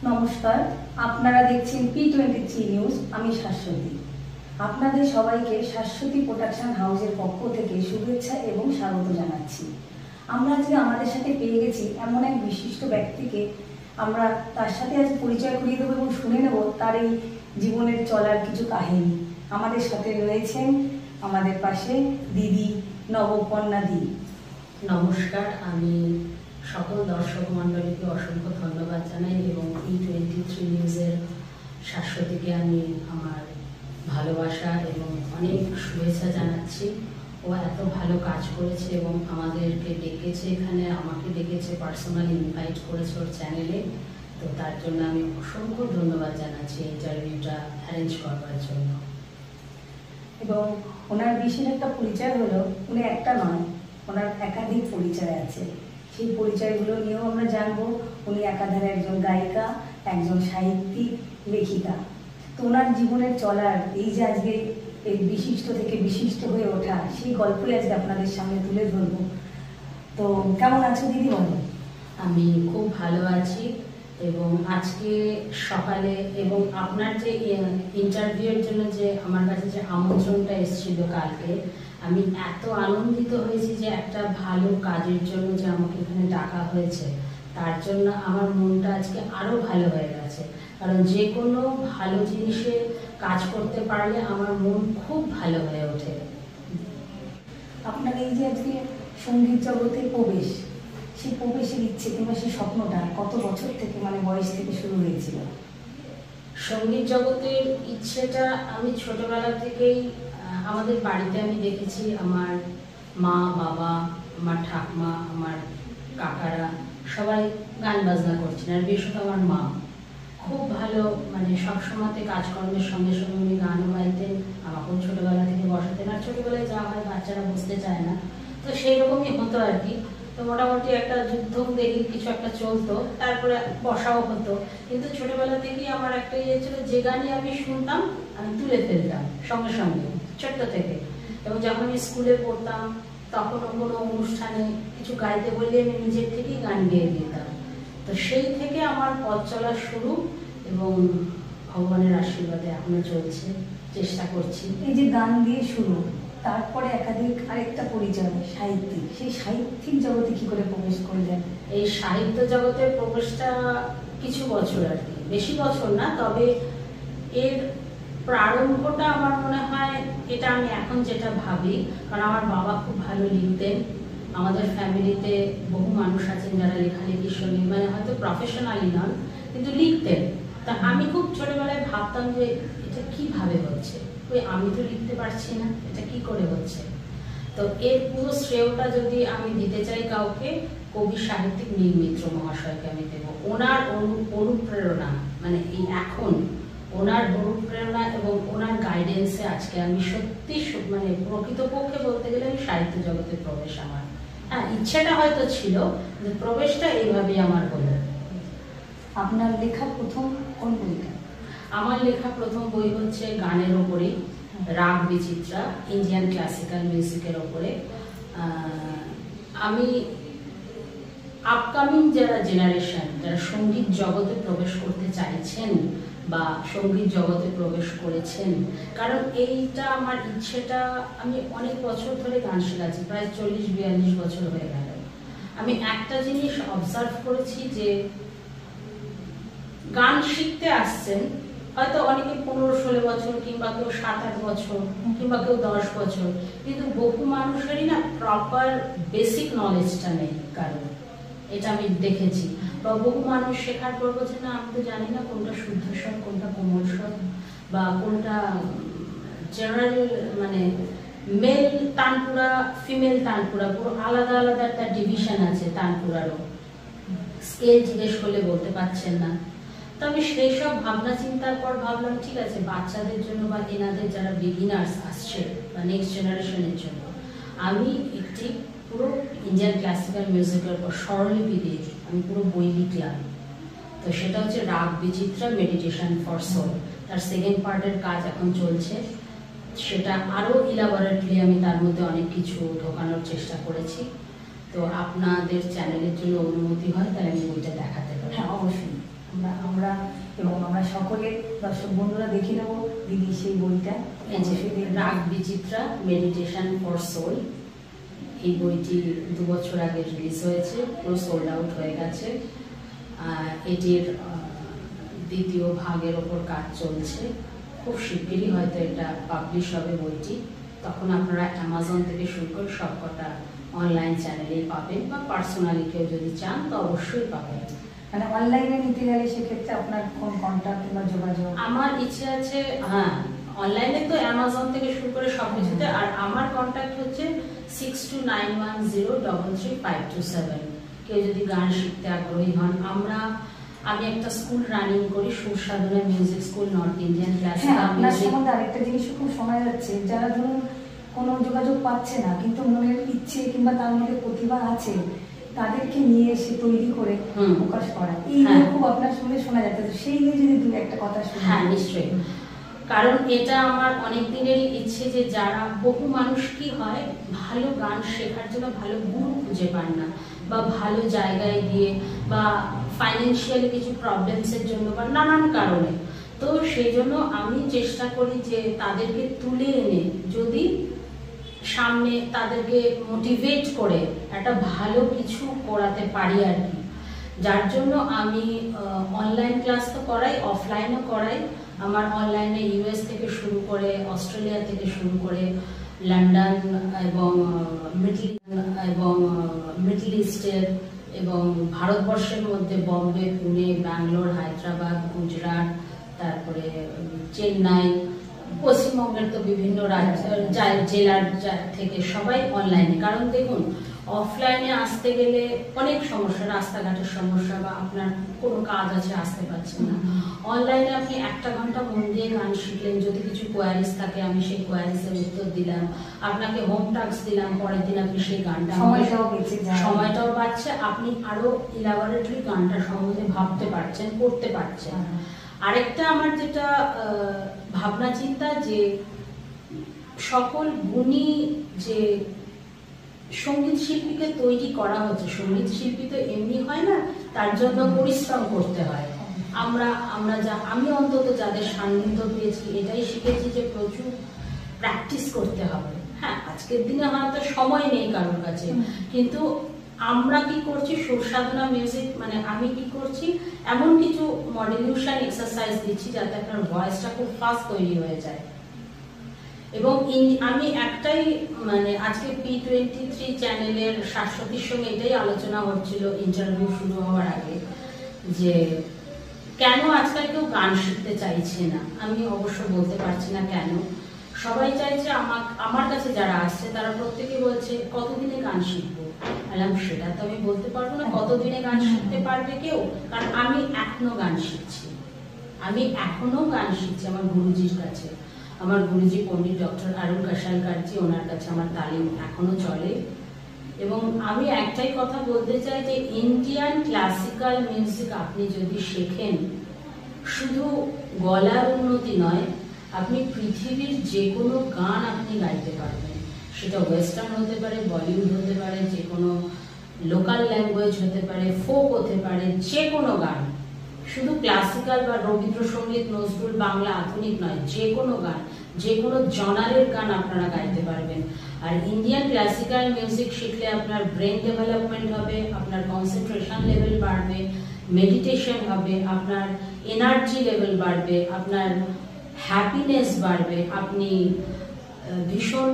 নমস্কার, আপনারা দেখছেন P23 নিউজ। আমি শাশ্বতী। আপনাদের সবাইকে শাশ্বতী প্রোডাকশন হাউসের পক্ষ থেকে শুভেচ্ছা এবং স্বাগত জানাচ্ছি। আমরা আজকে আমাদের সাথে পেয়ে গেছি এমন এক বিশিষ্ট ব্যক্তিকে। আমরা তার সাথে আজ পরিচয় করিয়ে দেবো এবং শুনে নেব তার এই জীবনের চলার কিছু কাহিনী। আমাদের সাথে রয়েছেন আমাদের পাশে দিদি নবকন্যা দি। নমস্কার, আমি সকল দর্শক মণ্ডলীকে অসংখ্য ধন্যবাদ জানাই এবং P23 নিউজের শাশ্বতীকে আমি আমার ভালোবাসা এবং অনেক শুভেচ্ছা জানাচ্ছি। ও এত ভালো কাজ করেছে এবং আমাদেরকে ডেকেছে, এখানে আমাকে ডেকেছে, পার্সোনালি ইনভাইট করেছে ওর চ্যানেলে। তো তার জন্য আমি অসংখ্য ধন্যবাদ জানাচ্ছি ইন্টারভিউটা অ্যারেঞ্জ করবার জন্য। এবং ওনার বিশেষ একটা পরিচয় হলো, উনি একটা নয়, ওনার একাধিক পরিচয় আছে। সেই পরিচয়গুলো নিয়েও আমরা জানবো। উনি একাধারে একজন গায়িকা, একজন সাহিত্যিক, লেখিকা। তো ওনার জীবনের চলার এই যে আজকে এই বিশিষ্ট থেকে বিশিষ্ট হয়ে ওঠা, সেই গল্পই আজকে আপনাদের সামনে তুলে ধরবো। তো কেমন আছো দিদি, বলো? আমি খুব ভালো আছি এবং আজকে সকালে এবং আপনার যে ইন্টারভিউর জন্য যে আমার কাছে যে আমন্ত্রণটা এসেছিল কালকে, আমি এত আনন্দিত হয়েছি যে একটা ভালো কাজের জন্য যে আমাকে এখানে ডাকা হয়েছে, তার জন্য আমার মনটা আজকে আরো ভালো হয়ে গেছে। কারণ যে কোনো ভালো জিনিসে কাজ করতে পারলে আমার মন খুব ভালো হয়ে ওঠে। আপনার এই যে আজকে সঙ্গীত জগতে প্রবেশ, সেই প্রবেশের ইচ্ছে কিংবা সেই স্বপ্নটা কত বছর থেকে, মানে বয়স থেকে শুরু হয়েছিল? সঙ্গীত জগতের ইচ্ছেটা আমি ছোটবেলা থেকেই আমাদের বাড়িতে আমি দেখেছি। আমার মা, বাবা, আমার ঠাকুমা, আমার কাকারা সবাই গান বাজনা করছেন, আর বিশেষত আমার মা খুব ভালো, মানে সবসময়তে কাজকর্মের সঙ্গে সঙ্গে উনি গানও গাইতেন, আমাকেও ছোটবেলা থেকে বসাতেন। আর ছোটবেলায় যা হয়, বাচ্চারা বসতে চায় না, তো সেই রকমই হতো আর কি। তো মোটামুটি একটা যুদ্ধ দেখি কিছু একটা চলতো, তারপরে বসাও হতো। কিন্তু ছোটবেলা থেকেই আমার একটা ইয়ে ছিল, যে গানই আমি শুনতাম আমি তুলে ফেলতাম সঙ্গে সঙ্গে, ছোট্ট থেকে। এবং যখন আমি স্কুলে পড়তাম তখনও কোনো অনুষ্ঠানে কিছু গাইতে বললে আমি নিজের থেকেই গান গেয়ে দিতাম। তো সেই থেকে আমার পথ চলা শুরু এবং ভগবানের আশীর্বাদে এখনো চলছে, চেষ্টা করছি। এই যে গান দিয়ে শুরু, তারপরে একাধিক আরেকটা পরিচয় সাহিত্যিক। সেই সাহিত্যিক জগতে কি করে প্রবেশ করলেন? এই সাহিত্য জগতের প্রবেশটা কিছু বছর আর কি, বেশি বছর না, তবে এর প্রারম্ভটা আমার মনে হয়, এটা আমি এখন যেটা ভাবি, কারণ আমার বাবা খুব ভালো লিখতেন। আমাদের ফ্যামিলিতে বহু মানুষ আছেন যারা লেখালেখির সঙ্গে, মানে হয়তো প্রফেশনালি নন কিন্তু লিখতেন। তা আমি খুব ছোটবেলায় ভাবতাম যে এটা কিভাবে হচ্ছে, ওই আমি তো লিখতে পারছি না, এটা কি করে হচ্ছে। তো এর পুরো শ্রেয়টা যদি আমি দিতে চাই কাউকে, কবি সাহিত্যিক নীল মিত্র মহাশয়কে আমি দেব। ওনার অনুপ্রেরণা, মানে এই এখন ওনার অনুপ্রেরণা এবং ওনার গাইডেন্সে আজকে আমি সত্যি, মানে প্রকৃতপক্ষে বলতে গেলে আমি সাহিত্য জগতে প্রবেশ আমার, হ্যাঁ, ইচ্ছেটা হয়তো ছিল, যে প্রবেশটা এইভাবেই আমার হলো। আপনার লেখা প্রথম কোন বইটা? আমার লেখা প্রথম বই হচ্ছে গানের ওপরে, রাগ বিচিত্রা, ইন্ডিয়ান ক্লাসিক্যাল মিউজিকের ওপরে। আমি আপকামিং যারা জেনারেশন, যারা সঙ্গীত জগতে প্রবেশ করতে চাইছেন বা সঙ্গীত জগতে প্রবেশ করেছেন, কারণ এইটা আমার ইচ্ছেটা, আমি অনেক বছর ধরে গান শেখাচ্ছি, প্রায় 40-42 বছর হয়ে গেল। আমি একটা জিনিস অবজার্ভ করেছি যে গান শিখতে আসছেন হয়তো অনেকে 15-16 বছর, কিংবা কেউ 7-8 বছর, কিংবা কেউ 10 বছর, কিন্তু বহু মানুষেরই না প্রপার বেসিক নলেজটা নেই কারণ, এটা আমি দেখেছি। বা বহু মানুষ শেখার পর বলছে না, আমি তো জানি না কোনটা শুদ্ধ স্বর, কোনটা কোমল স্বর, বা কোনটা জেনারেল, মানে মেল তানপুরা, ফিমেল তানপুরা, পুরো আলাদা আলাদা একটা ডিভিশন আছে তানপুরারও। স্কেল জিজ্ঞেস করলে বলতে পারছেন না। তো আমি সেই সব ভাবনা চিন্তার পর ভাবলাম, ঠিক আছে, বাচ্চাদের জন্য বা এনাদের যারা বিগিনার্স আসছে বা নেক্সট জেনারেশনের জন্য আমি একটি পুরো ইন্ডিয়ান ক্লাসিক্যাল মিউজিকের উপর স্বরলিপি দিয়ে আমি পুরো বই লিখলাম। তো সেটা হচ্ছে রাগ বিচিত্রা, মেডিটেশন ফর সোল। তার সেকেন্ড পার্টের কাজ এখন চলছে, সেটা আরো ইলাবোরেটলি আমি তার মধ্যে অনেক কিছু ঢোকানোর চেষ্টা করেছি। তো আপনাদের চ্যানেলের জন্য অনুমতি হয় তাহলে আমি বইটা দেখাতে পারি? হ্যাঁ, অবশ্যই। আমরা সকলে দর্শক বন্ধুরা দেখে নেবো দিদি সেই বইটা। রাগ বিচিত্রা মেডিটেশন ফর সোল, এই বইটি 2 বছর আগে রিলিজ হয়েছে, পুরো সোল্ড আউট হয়ে গেছে। এটির দ্বিতীয় ভাগের ওপর কাজ চলছে, খুব শিগগিরই হয়তো এটা পাবলিশ হবে বইটি। তখন আপনারা অ্যামাজন থেকে শুরু করে সবকটা অনলাইন চ্যানেলেই পাবেন, বা পার্সোনালি কেউ যদি চান তো অবশ্যই পাবেন। মানে অনলাইনে নিতে গেলে সেক্ষেত্রে আপনার কোন কন্ট্যাক্ট কিংবা যোগাযোগ? আমার ইচ্ছে আছে, হ্যাঁ অনলাইনে তো অ্যামাজন থেকে শুরু করে সবকিছুতে। আর আমার কন্ট্যাক্ট হচ্ছে 6291033527। কেউ যদি গান শিখতে আগ্রহী হন, আমি একটা স্কুল রানিং করি, Sursadhana music school, north Indian classical music. সম্বন্ধে আরেকটা জিনিস খুব শোনা যাচ্ছে, যারা ধরুন কোনো যোগাযোগ পাচ্ছে না কিন্তু মনের ইচ্ছে কিংবা তার মধ্যে প্রতিভা আছে, তাদেরকে নিয়ে এসে তৈরি করে প্রকাশ করা, এই খুব আপনার সঙ্গে শোনা যাচ্ছে। তো সেই নিয়ে যদি তুমি একটা কথা শুনি। হ্যাঁ নিশ্চয়ই, কারণ এটা আমার অনেক দিনেরই ইচ্ছে যে যারা বহু মানুষ কি হয় ভালো গান শেখার জন্য ভালো গুরু খুঁজে পান না, বা ভালো জায়গায় গিয়ে, বা ফাইন্যান্সিয়ালি কিছু প্রবলেমসের জন্য, বা নানান কারণে। তো সেই জন্য আমি চেষ্টা করি যে তাদেরকে তুলে এনে যদি সামনে তাদেরকে মোটিভেট করে একটা ভালো কিছু করাতে পারি আর কি। যার জন্য আমি অনলাইন ক্লাস তো করাই, অফলাইনও করাই। আমার অনলাইনে ইউএস থেকে শুরু করে, অস্ট্রেলিয়া থেকে শুরু করে, লন্ডন এবং মিডল ইস্টের এবং ভারতবর্ষের মধ্যে বম্বে, পুনে, ব্যাঙ্গালোর, হায়দ্রাবাদ, গুজরাট, তারপরে চেন্নাই, পশ্চিমবঙ্গের তো বিভিন্ন জেলার থেকে সবাই অনলাইনে। কারণ দেখুন অফলাইনে আসতে গেলে অনেক সমস্যা, রাস্তাঘাটের সমস্যা, বা আপনার কোনো কাজ আছে আসতে পারছেন না। অনলাইনে আপনি 1 ঘন্টা মন দিয়ে গান শিখলেন, যদি কিছু কোয়ারিজ থাকে আমি সেই কোয়ারিজের উত্তর দিলাম, আপনাকে হোম টাস্ক দিলাম, পরের দিন আপনি সেই গানটা, সময়টাও বাঁচছে, আপনি আরো ইলাবোরেটলি গানটা সম্বন্ধে ভাবতে পারছেন, করতে পারছেন। আরেকটা আমার যেটা ভাবনা চিন্তা, যে সকল গুণী যে সঙ্গীত শিল্পীকে তৈরি করা হচ্ছে, সঙ্গীত শিল্পী তো এমনি হয় না, তার জন্য পরিশ্রম করতে হয়। আমি অন্তত যাদের সান্নিধ্য পেয়েছি এটাই শিখেছি যে প্রচুর প্র্যাকটিস করতে হবে। হ্যাঁ আজকের দিনে হয়তো সময় নেই কারোর কাছে, কিন্তু আমরা কি করছি, সুরসাধনা মিউজিক মানে আমি কি করছি, এমন কিছু মডুলেশন এক্সারসাইজ দিচ্ছি যাতে আপনার ভয়েসটা খুব ফাস্ট তৈরি হয়ে যায়। এবং আমি একটাই মানে আজকে P23 চ্যানেলের শাশ্বতীর সঙ্গে এটাই আলোচনা হচ্ছিল ইন্টারভিউ শুরু হওয়ার আগে, যে কেন আজকাল কেউ গান শিখতে চাইছে না। আমি অবশ্য বলতে পারছি না কেন। সবাই চাইছে, আমার কাছে যারা আসছে তারা প্রত্যেকে বলছে কতদিনে গান শিখবো। সেটা তো আমি বলতে পারবো না কতদিনে গান শিখতে পারবে কেউ, কারণ আমি এখনো গান শিখছি। আমার গুরুজির কাছে, আমার গুরুজি পণ্ডিত ডক্টর অরুণ কাশালকারজি, ওনার কাছে আমার তালিম এখনো চলে। এবং আমি একটাই কথা বলতে চাই যে ইন্ডিয়ান ক্লাসিক্যাল মিউজিক আপনি যদি শেখেন, শুধু গলার উন্নতি নয়, আপনি পৃথিবীর যে কোনো গান আপনি গাইতে পারবেন। সেটা ওয়েস্টার্ন হতে পারে, বলিউড হতে পারে, যে কোনো লোকাল ল্যাঙ্গুয়েজ হতে পারে, ফোক হতে পারে, যে কোনো গান। শুধু ক্লাসিক্যাল বা রবীন্দ্রসঙ্গীত, নজরুল, বাংলা, আধুনিক নয়, যে কোনো গান, যে কোনো জনারের গান আপনারা গাইতে পারবেন। আর ইন্ডিয়ান ক্লাসিক্যাল মিউজিক শিখলে আপনার ব্রেন ডেভেলপমেন্ট হবে, আপনার কনসেন্ট্রেশন লেভেল বাড়বে, মেডিটেশন হবে, আপনার এনার্জি লেভেল বাড়বে, আপনার হ্যাপিনেস বাড়বে, আপনি ভীষণ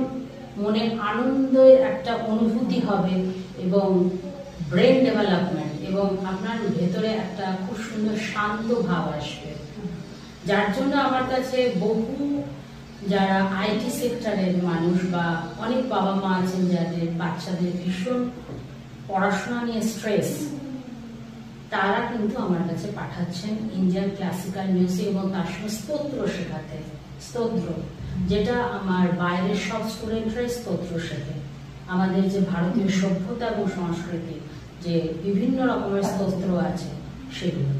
মনের আনন্দের একটা অনুভূতি হবে, এবং ব্রেন ডেভেলপমেন্ট, এবং আপনার ভেতরে একটা খুব সুন্দর শান্ত ভাব আসবে। যার জন্য আমার কাছে বহু যারা আইটি সেক্টরের মানুষ, বা অনেক বাবা মা আছেন যাদের বাচ্চাদের ভীষণ পড়াশোনা নিয়ে স্ট্রেস, তারা কিন্তু আমার কাছে পাঠাচ্ছেন ইন্ডিয়ান ক্লাসিক্যাল মিউজিক, এবং তার সঙ্গে স্তোত্র শেখাতে। স্তোত্র যেটা আমার বাইরের সব স্টুডেন্টরাই স্তোত্র শেখে। আমাদের যে ভারতীয় সভ্যতা এবং সংস্কৃতি যে বিভিন্ন রকমের স্তোত্র আছে সেগুলো।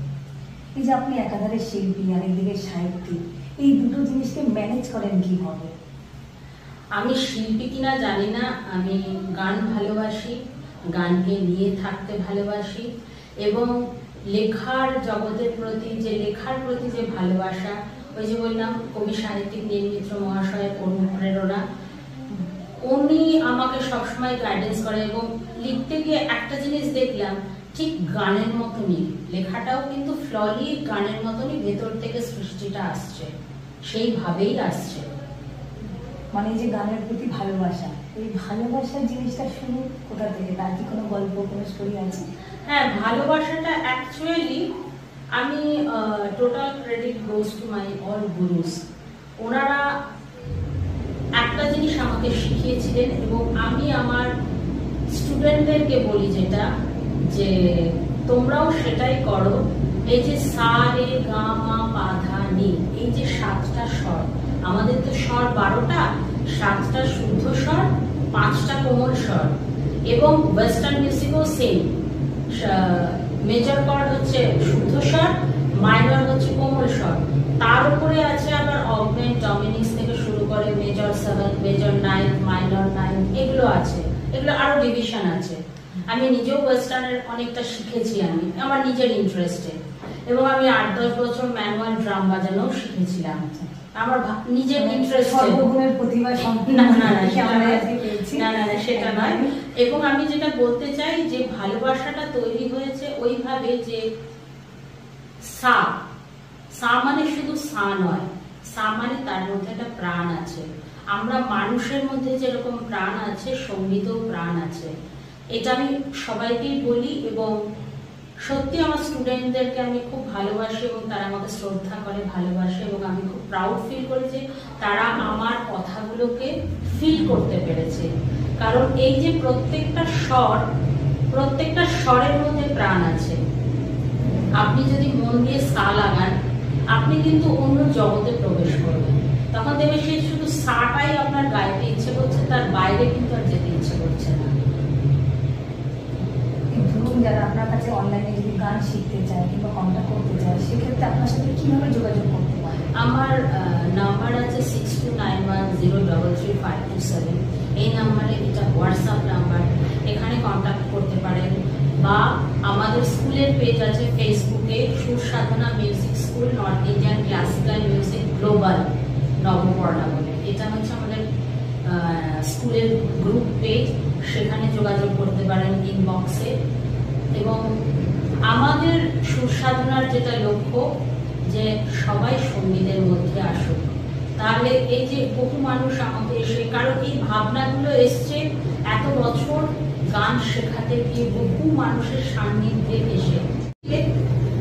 এই যে আপনি একাধারে শিল্পী আর একদিকে সাহিত্যিক, এই দুটো জিনিসকে ম্যানেজ করেন কিভাবে? আমি শিল্পী কিনা জানি না, আমি গান ভালোবাসি, গানকে নিয়ে থাকতে ভালোবাসি, এবং লেখার জগতের প্রতি যে লেখার প্রতি যে ভালোবাসা, ওই যে বললাম কবি সাহিত্যিক নীল মিত্র মহাশয়ের অনুপ্রেরণা, উনি আমাকে সবসময় গাইডেন্স করে। এবং লিখতে গিয়ে একটা জিনিস দেখলাম, ঠিক গানের মতনই লেখাটাও কিন্তু ফ্ললি গানের মতনই ভেতর থেকে সৃষ্টিটা আসছে, সেইভাবেই আসছে। মানে যে গানের প্রতি ভালোবাসা, এই ভালোবাসার জিনিসটা শুরু কোথা থেকে? তার কি কোনো গল্প, কোনো স্টোরি আছে? হ্যাঁ, ভালোবাসাটা অ্যাকচুয়ালি আমি total credit goes to my all গুরুস। ওনারা একটা জিনিস আমাকে শিখিয়েছিলেন এবং আমি আমার স্টুডেন্টদেরকে বলি যেটা, যে তোমরাও সেটাই করো। এই যে সা রে গা মা পা ধা নি, এই যে 7টা স্বর, আমাদের তো স্বর 12টা, 7টা শুদ্ধ স্বর, 5টা কোমল স্বর। এবং ওয়েস্টার্ন মিউজিকও সেম, মেজর কর্ড হচ্ছে শুদ্ধ স্বর, মাইনর হচ্ছে কোমল স্বর, তার উপরে আছে আবার অগমেন্ট, ডমিনিক্স থেকে শুরু করে মেজর 7, মেজর 9, মাইনর 9, এগুলো আছে। এগুলো আরো ডিভিশন আছে। আমি নিজেও ওয়েস্টার্নের অনেকটা শিখেছি আমি আমার নিজের ইন্টারেস্টে, এবং আমি 8-10 বছর ম্যানুয়াল ড্রাম বাজানো শিখেছিলাম আমার নিজের ইন্টারেস্টে। সর্বগুণের প্রতিভা সম্পূর্ণ না, সেটা নয়। এবং আমি যেটা বলতে চাই যে ভালোবাসাটা তৈরি হয়েছে ওইভাবে যে সা মানে শুধু সা নয়, সা মানে তার মধ্যে একটা প্রাণ আছে। আমরা মানুষের মধ্যে যেরকম প্রাণ আছে, সঙ্গীতেও প্রাণ আছে। এটা আমি সবাইকেই বলি এবং সত্যি আমার স্টুডেন্টদেরকে আমি খুব ভালোবাসি এবং তারা আমাকে শ্রদ্ধা করে, ভালোবাসে, এবং আমি খুব প্রাউড ফিল করি যে তারা আমার কথাগুলোকে ফিল করতে পেরেছে। কারণ এই যে প্রত্যেকটা স্বরের মধ্যে প্রাণ আছে। আপনি যদি মন দিয়ে সা লাগান, আপনি কিন্তু অন্য জগতে প্রবেশ করবেন। তখন দেখবে সে শুধু সাটাই আপনার গাইতে ইচ্ছে করছে, তার বাইরে কিন্তু আর যেতে ইচ্ছে করছে না। যারা আপনার কাছে অনলাইনে যদি গান শিখতে চায় কিংবা কন্ট্যাক্ট করতে চায়, সেক্ষেত্রে আপনার সাথে কিভাবে যোগাযোগ করতে পারে? আমার নাম্বার আছে 6291033527। এই নাম্বারে, এটা হোয়াটসঅ্যাপ নাম্বার, এখানে কন্ট্যাক্ট করতে পারেন। বা আমাদের স্কুলের পেজ আছে ফেসবুকে, Sur Sadhana music school north Indian classical music global Nababarna বলে, এটা হচ্ছে আমাদের স্কুলের গ্রুপ পেজ। সেখানে যোগাযোগ করতে পারেন ইনবক্সে। এবং আমাদের সুর সাধনার যেটা লক্ষ্য, যে সবাই সঙ্গীতের মধ্যে আসুক। তাহলে এই যে বহু মানুষ আমাকে এসে, কারণ এই ভাবনাগুলো এসছে এত বছর গান শেখাতে গিয়ে বহু মানুষের সান্নিধ্যে এসে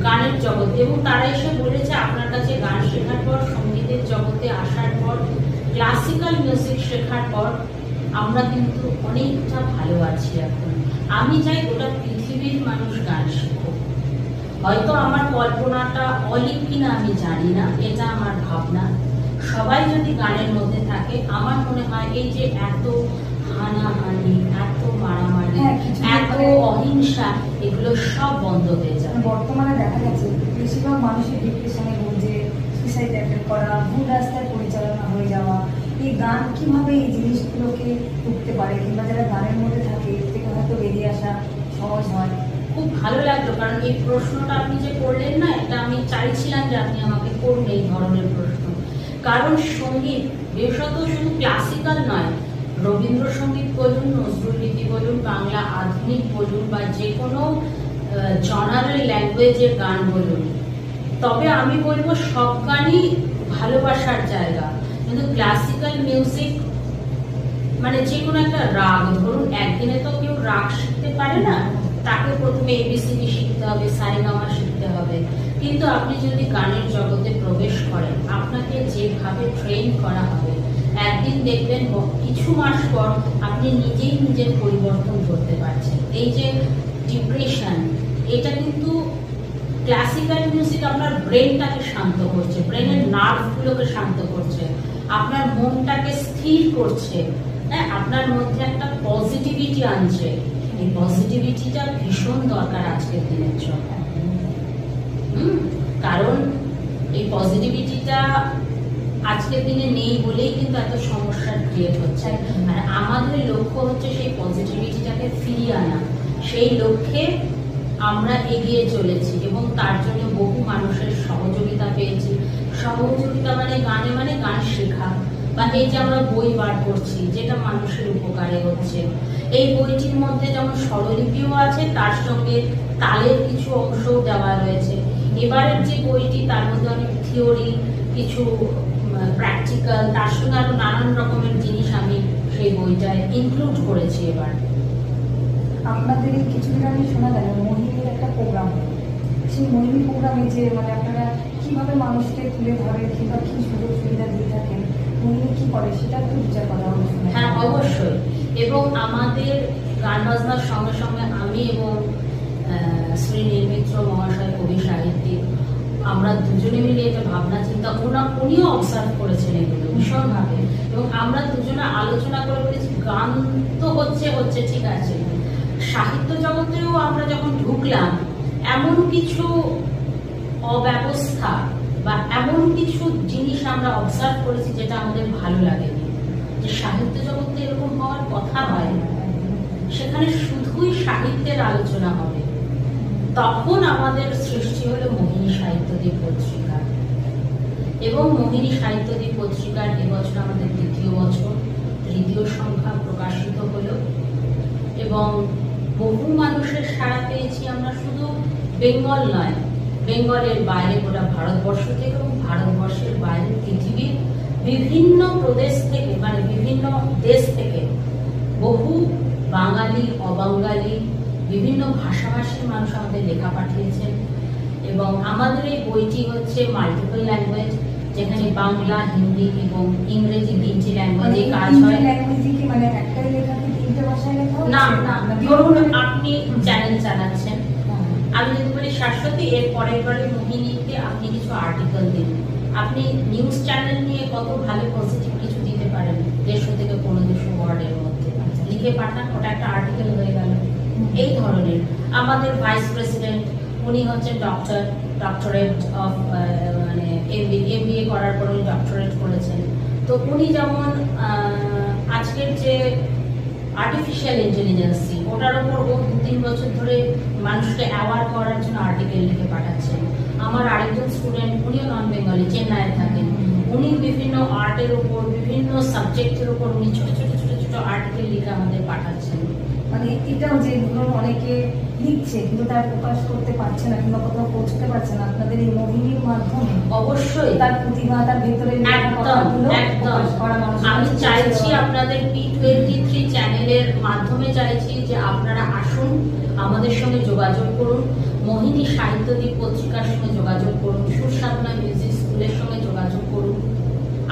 গানের জগতে, এবং তারা এসে বলেছে আপনার কাছে গান শেখার পর, সঙ্গীতের জগতে আসার পর, ক্লাসিক্যাল মিউজিক শেখার পর আমরা কিন্তু অনেকটা ভালো আছি এখন। আমি চাই গোটা পৃথিবীর মানুষ গান শিখুক। হয়তো আমার কল্পনাটা অলিক কিনা আমি জানি না, এটা আমার ভাবনা। সবাই যদি গানের মধ্যে থাকে, আমার মনে হয় এই যে এত হানাহানি, এত মারামারি, এত অহিংসা, এগুলো সব বন্ধ হয়ে যাবে। বর্তমানে দেখা গেছে বেশিরভাগ মানুষের ডিপ্রেশনে ভুগছে, সুইসাইড অ্যাটেম্প করা, ভুল রাস্তায় পরিচালনা হয়ে যাওয়া। এই গান কিভাবে এই জিনিসগুলোকে রুখতে পারে, কিংবা যারা গানের মধ্যে থাকে এর থেকে হয়তো বেরিয়ে আসা সহজ হয়? খুব ভালো লাগলো, কারণ এই প্রশ্নটা আপনি যে করলেন না, এটা আমি চাইছিলাম যে আপনি আমাকে করুন এই ধরনের প্রশ্ন। কারণ সঙ্গীত বিশেষত শুধু ক্লাসিক্যাল নয়, রবীন্দ্রসঙ্গীত বলুন, নজরুলগীতি বলুন, বাংলা আধুনিক বলুন, বা যে কোনো জনারেল ল্যাঙ্গুয়েজের গান বলুন, তবে আমি বলবো সব গানই ভালোবাসার জায়গা। কিন্তু ক্লাসিক্যাল মিউজিক মানে যে কোনো একটা রাগ, ধরুন একদিনে তো কেউ রাগ শিখতে পারে না, তাকে প্রথমে এবিসিডি শিখতে হবে, সারেগামা শিখতে হবে। কিন্তু আপনি যদি গানের জগতে প্রবেশ করেন, আপনাকে যেভাবে ট্রেন করা হবে, একদিন দেখবেন কিছু মাস পর আপনি নিজেই নিজের পরিবর্তন করতে পারছেন। এই যে ডিপ্রেশন, এটা কিন্তু ক্লাসিক্যাল মিউজিক আপনার ব্রেনটাকে শান্ত করছে, ব্রেনের নার্ভগুলোকে শান্ত করছে, আপনার মনটাকে স্থির করছে, হ্যাঁ, আপনার মধ্যে একটা পজিটিভিটি আনছে। এই পজিটিভিটিটা ভীষণ দরকার আজকের দিনের জন্য। কারণ এই পজিটিভিটিটা আজকের দিনে নেই বলেই কিন্তু এত সমস্যার ক্রিয়েট হচ্ছে। আর আমাদের লক্ষ্য হচ্ছে সেই পজিটিভিটিটাকে ফিরিয়ে আনা। সেই লক্ষ্যে আমরা এগিয়ে চলেছি এবং তার জন্য বহু মানুষের সহযোগিতা পেয়েছি। সহযোগিতা মানে গান শেখা, বা এই যে আমরা বই বার করছি যেটা মানুষের উপকারে হচ্ছে। এই বইটির মধ্যে যেমন স্বরলিপিও আছে, তার সঙ্গে তালের কিছু অংশও দেওয়া রয়েছে। এবারের যে বইটি তার মধ্যে অনেক থিওরি, কিছু প্র্যাকটিক্যাল, তার সঙ্গে আরো নানান রকমের জিনিস আমি সেই বইটায় ইনক্লুড করেছি। এবার আপনাদের এই কিছুদিন আগে শোনা গেল মোহিনীর একটা প্রোগ্রাম, সেই মোহিনী প্রোগ্রামে যে মানে আপনারা কিভাবে মানুষকে তুলে ধরে কিংবা কি সুযোগ সুবিধা দিয়ে থাকেন, মোহিনী কি করে সেটা একটু বিচার করা হবে। হ্যাঁ, অবশ্যই। এবং আমাদের গান বাজনার সঙ্গে সঙ্গে আমি এবং শ্রী নীলমিত্র মহাশয়, কবি সাহিত্যিক, আমরা দুজনে মিলে এটা ভাবনা চিন্তা, উনিও অবজার্ভ করেছেন এগুলো ভীষণভাবে, এবং আমরা দুজনে আলোচনা করে বলেছি গান তো হচ্ছে ঠিক আছে, সাহিত্য জগতেও আমরা যখন ঢুকলাম এমন কিছু অব্যবস্থা বা এমন কিছু জিনিস আমরা অবজার্ভ করেছি যেটা আমাদের ভালো লাগেনি, যে সাহিত্য জগতে এরকম হওয়ার কথা হয়, সেখানে শুধুই সাহিত্যের আলোচনা হবে। তখন আমাদের সৃষ্টি হলো মোহিনী সাহিত্যদ্বীপ পত্রিকা, এবং মোহিনী সাহিত্যদ্বীপ পত্রিকার এবছর আমাদের ২য় বছর, ৩য় সংখ্যা প্রকাশিত হলো, এবং বহু মানুষের সাড়া পেয়েছি আমরা। শুধু বেঙ্গল নয়, বেঙ্গলের বাইরে গোটা ভারতবর্ষ থেকে এবং ভারতবর্ষের বাইরে পৃথিবীর বিভিন্ন প্রদেশ থেকে, মানে বিভিন্ন দেশ থেকে বহু বাঙালি, অবাঙালি, বিভিন্ন ভাষাভাষীর মানুষ আমাদের লেখা পাঠিয়েছেন। এবং আমাদের এই বইটি হচ্ছে মাল্টিপল ল্যাঙ্গুয়েজ, যেখানে বাংলা, হিন্দি এবং ইংরেজি 3টি ল্যাঙ্গুয়েজে কাজ হয়। মানে একটাই লেখা কি 3টে ভাষায় লেখা? না, ধরুন আপনি চ্যানেল চালাচ্ছেন, আমি যদি বলি শাশ্বতী, এর পরের বারে মোহিনীতে আপনি কিছু আর্টিকেল দিন, আপনি নিউজ চ্যানেল নিয়ে কত ভালো পজিটিভ কিছু দিতে পারেন, 150 থেকে 1500 ওয়ার্ডের মধ্যে লিখে পাঠান, ওটা একটা আর্টিকেল হয়ে গেল। এই ধরনের আমাদের ভাইস প্রেসিডেন্ট, উনি হচ্ছেন ডক্টরেট অফ মানে এমবিএ করার পর উনি ডক্টরেট করেছেন। তো উনি যেমন আজকের যে আর্টিফিশিয়াল ইন্টেলিজেন্সি, ওটার উপর ও 2-3 বছর ধরে মানুষকে অ্যাওয়ার করার জন্য আর্টিকেল লিখে পাঠাচ্ছেন। আমার আরেকজন স্টুডেন্ট, উনিও নন বেঙ্গলি, চেন্নাইয়ে থাকেন, উনি বিভিন্ন আর্টের উপর, বিভিন্ন সাবজেক্টের উপর উনি ছোট ছোট আর্টিকেল লিখে আমাদের পাঠাচ্ছেন। মানে এটাও যে ধরুন অনেকে লিখছে কিন্তু তার প্রকাশ করতে পারছে না কিংবা কোথাও পৌঁছতে পারছে না, আপনাদের এই মোহিনীর মাধ্যমে অবশ্যই তার প্রতিভা, তার ভেতরে আমি চাইছি আপনাদের P23 চ্যানেলের মাধ্যমে চাইছি যে আপনারা আসুন, আমাদের সঙ্গে যোগাযোগ করুন, মোহিনী সাহিত্যদ্বীপ পত্রিকার সঙ্গে যোগাযোগ করুন, সুরসাধনা মিউজিক স্কুলের সঙ্গে যোগাযোগ করুন।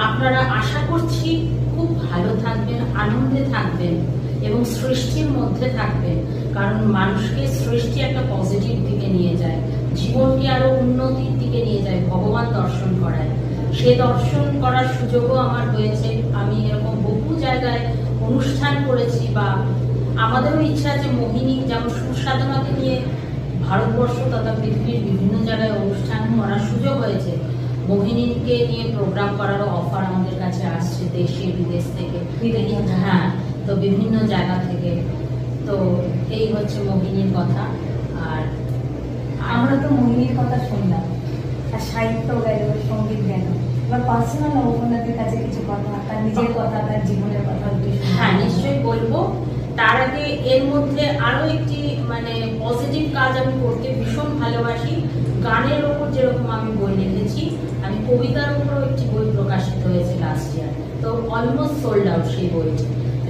আপনারা আশা করছি খুব ভালো থাকবেন, আনন্দে থাকবেন এবং সৃষ্টির মধ্যে থাকবেন, কারণ মানুষকে সৃষ্টি একটা পজিটিভ দিকে নিয়ে যায়, জীবনকে আরো উন্নতির দিকে নিয়ে যায়, ভগবান দর্শন করায়। সে দর্শন করার সুযোগও আমার হয়েছে। আমি এরকম বহু জায়গায় অনুষ্ঠান করেছি, বা আমাদেরও ইচ্ছা আছে মোহিনী যেমন সুরসাধনাকে নিয়ে ভারতবর্ষ তথা পৃথিবীর বিভিন্ন জায়গায় অনুষ্ঠান করার সুযোগ হয়েছে, মোহিনীকে নিয়ে প্রোগ্রাম করারও অফার আমাদের কাছে আসছে দেশে বিদেশ থেকে। হ্যাঁ, তো বিভিন্ন জায়গা থেকে। তো এই হচ্ছে মোহিনীর কথা। আর আমরা তো মোহিনীর কথা শুনলাম, আর সাহিত্য গেল, সঙ্গীত গেল, এবার পার্সোনাল আপনাদের কাছে কিছু কথা, তার নিজের কথা, তার জীবনের কথা। হ্যাঁ, নিশ্চয়ই বলবো। তার আগে এর মধ্যে আরো একটি মানে পজিটিভ কাজ আমি করতে ভীষণ ভালোবাসি। গানের ওপর যেরকম আমি বই লিখেছি, আমি কবিতার উপরও একটি বই প্রকাশিত হয়েছে লাস্ট ইয়ার, তো অলমোস্ট সোল্ড আউট সেই বইটি।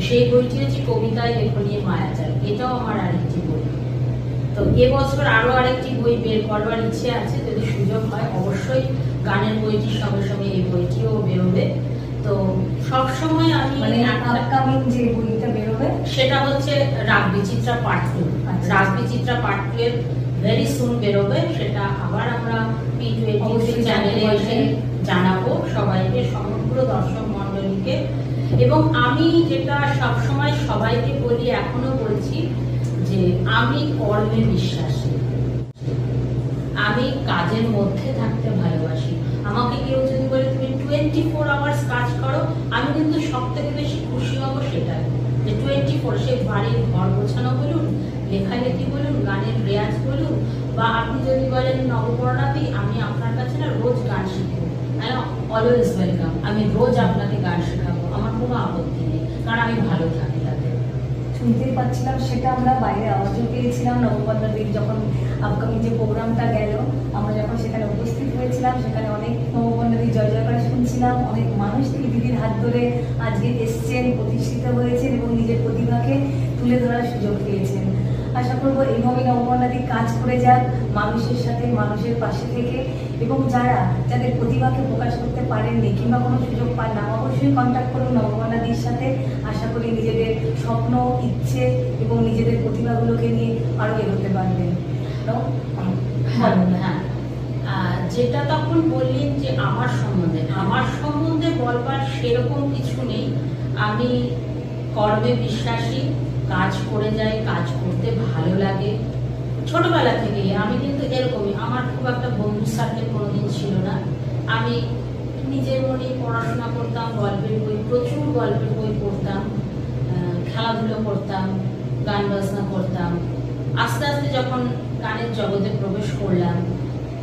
সেই বইটি হচ্ছে কবিতায় লেখনীর মায়াজাল, এটাও আমার আরেকটি বই। তো এবছর আরো আরেকটি বই বের করবার ইচ্ছে আছে, যদি সুযোগ হয় অবশ্যই গানের বইটির সঙ্গে সঙ্গে এই বইটিও বেরোবে। তো সবসময় আমি মানে আপকামিং যে বইটা বেরোবে সেটা হচ্ছে রাগ বিচিত্রা পার্ট 2। রাগ বিচিত্রা পার্ট 2 এর ভেরি সুন বেরোবে, সেটা আবার আমরা P23 চ্যানেলে এসে জানাবো সবাইকে, সমগ্র দর্শক মণ্ডলীকে। এবং আমি যেটা সবসময় সবাইকে বলি, এখনো বলছি, যে আমি কর্মে বিশ্বাসী, আমি কাজের মধ্যে থাকতে ভালোবাসি। আমাকে কেউ যদি বলে তুমি 24 আওয়ার্স কাজ করো, আমি কিন্তু সব থেকে বেশি খুশি হব সেটাই, যে 24 সে বাড়ির ঘর গোছানো বলুন, লেখালেখি বলুন, গানের রেয়াজ বলুন, বা আপনি যদি বলেন নববর্ণাদি আমি আপনার কাছে না রোজ গান শিখবো, অলওয়েজ ওয়েলকাম, আমি রোজ আপনাকে গান শেখাবো, আমার কোনো আপত্তি নেই, কারণ আমি ভালো থাকি তাতে। শুনতেই পাচ্ছিলাম, সেটা আমরা বাইরে আওয়াজও পেয়েছিলাম। নববর্ণাদির যখন আপকামিং যে প্রোগ্রামটা গেল, আমরা যখন সেখানে উপস্থিত হয়েছিলাম, সেখানে অনেক নববর্ণাদির জয় জয়কার শুনছিলাম। অনেক মানুষ থেকে দিদির হাত ধরে আজকে এসছেন, প্রতিষ্ঠিত হয়েছেন এবং নিজের প্রতিভাকে তুলে ধরার সুযোগ পেয়েছেন। আশা করবো এইভাবে নববর্ণাদি কাজ করে যাক, মানুষের সাথে, মানুষের পাশে থেকে, এবং যাদের প্রতিভাকে প্রকাশ করতে পারেননি কিংবা কোনো সুযোগ পান না, অবশ্যই কন্ট্যাক্ট করুন নববর্ণাদির সাথে। আশা করি নিজেদের স্বপ্ন, ইচ্ছে এবং নিজেদের প্রতিভাগুলোকে নিয়ে আরো এগোতে পারবেন। হ্যাঁ, যেটা তখন বললেন যে আমার সম্বন্ধে বলবার সেরকম কিছু নেই। আমি কর্মে বিশ্বাসী, কাজ করে যাই, কাজ করতে ভালো লাগে। ছোটবেলা থেকে আমি কিন্তু এরকমই, আমার খুব একটা বন্ধু সার্কেল কোনোদিন ছিল না। আমি নিজের মনে পড়াশোনা করতাম, গল্পের বই, প্রচুর গল্পের বই পড়তাম, খেলাধুলো করতাম, গান বাজনা করতাম। আস্তে আস্তে যখন গানের জগতে প্রবেশ করলাম,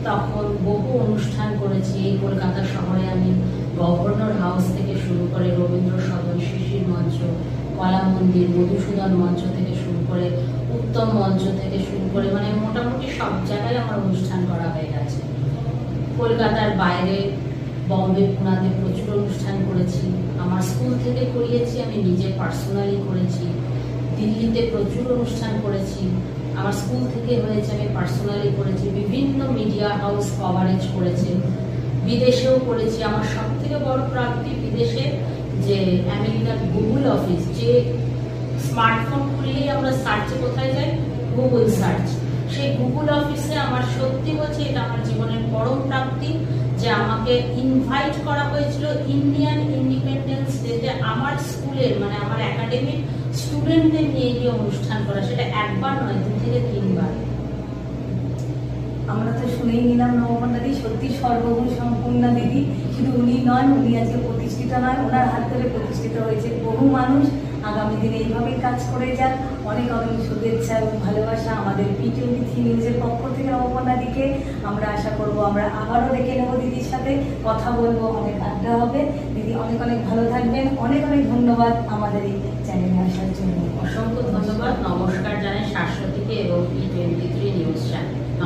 তখন বহু অনুষ্ঠান করেছি এই কলকাতা শহরে। আমি গভর্নর হাউস থেকে শুরু করে রবীন্দ্র সদন, শিশির মঞ্চ, কলা মন্দির, মধুসূদন মঞ্চ থেকে শুরু করে, উত্তম মঞ্চ থেকে শুরু করে, মানে মোটামুটি সব জায়গায় আমার অনুষ্ঠান করা হয়ে গেছে। কলকাতার বাইরে বম্বে, পুনাতে প্রচুর অনুষ্ঠান করেছি। আমার স্কুল থেকে করিয়েছি, আমি নিজে পার্সোনালি করেছি। দিল্লিতে প্রচুর অনুষ্ঠান করেছি, আমার স্কুল থেকে হয়েছে, আমি পার্সোনালি করেছি। বিভিন্ন মিডিয়া হাউস কভারেজ করেছে, বিদেশেও করেছি। আমার সব থেকে বড় প্রাপ্তি বিদেশে যে আমেরিকার গুগল অফিস, যে স্মার্টফোন খুললেই আমরা সার্চে কোথায় যাই, গুগল সার্চ, সেই গুগল অফিসে আমার সত্যি বলছে এটা আমার জীবনের পরম প্রাপ্তি যে আমাকে ইনভাইট করা হয়েছিল ইন্ডিয়ান ইন্ডিপেন্ডেন্স ডেতে আমার স্কুলের, মানে আমার একাডেমির স্টুডেন্টদের নিয়ে গিয়ে অনুষ্ঠান করা। সেটা একবার নয়, 2 থেকে 3 বার। আমরা তো শুনেই নিলাম নববর্ণাদি সত্যি সর্বগুণ সম্পূর্ণ দিদি। শুধু উনি নন, উনি আজকে প্রতিষ্ঠিত নয়, ওনার হাত ধরে প্রতিষ্ঠিত হয়েছে বহু মানুষ। আগামী দিনে এইভাবেই কাজ করে যাক। অনেক অনেক শুভেচ্ছা এবং ভালোবাসা আমাদের P23 নিউজের পক্ষ থেকে নববর্ণাদিকে। আমরা আশা করব আমরা আবারও ডেকে নেবো দিদির সাথে, কথা বলবো, অনেক আড্ডা হবে। দিদি অনেক অনেক ভালো থাকবেন। অনেক অনেক ধন্যবাদ আমাদের এই চ্যানেলে আসার জন্য। অসংখ্য ধন্যবাদ, নমস্কার জানাই শাশ্বতীকে এবং P23 নিউজ চ্যানেল।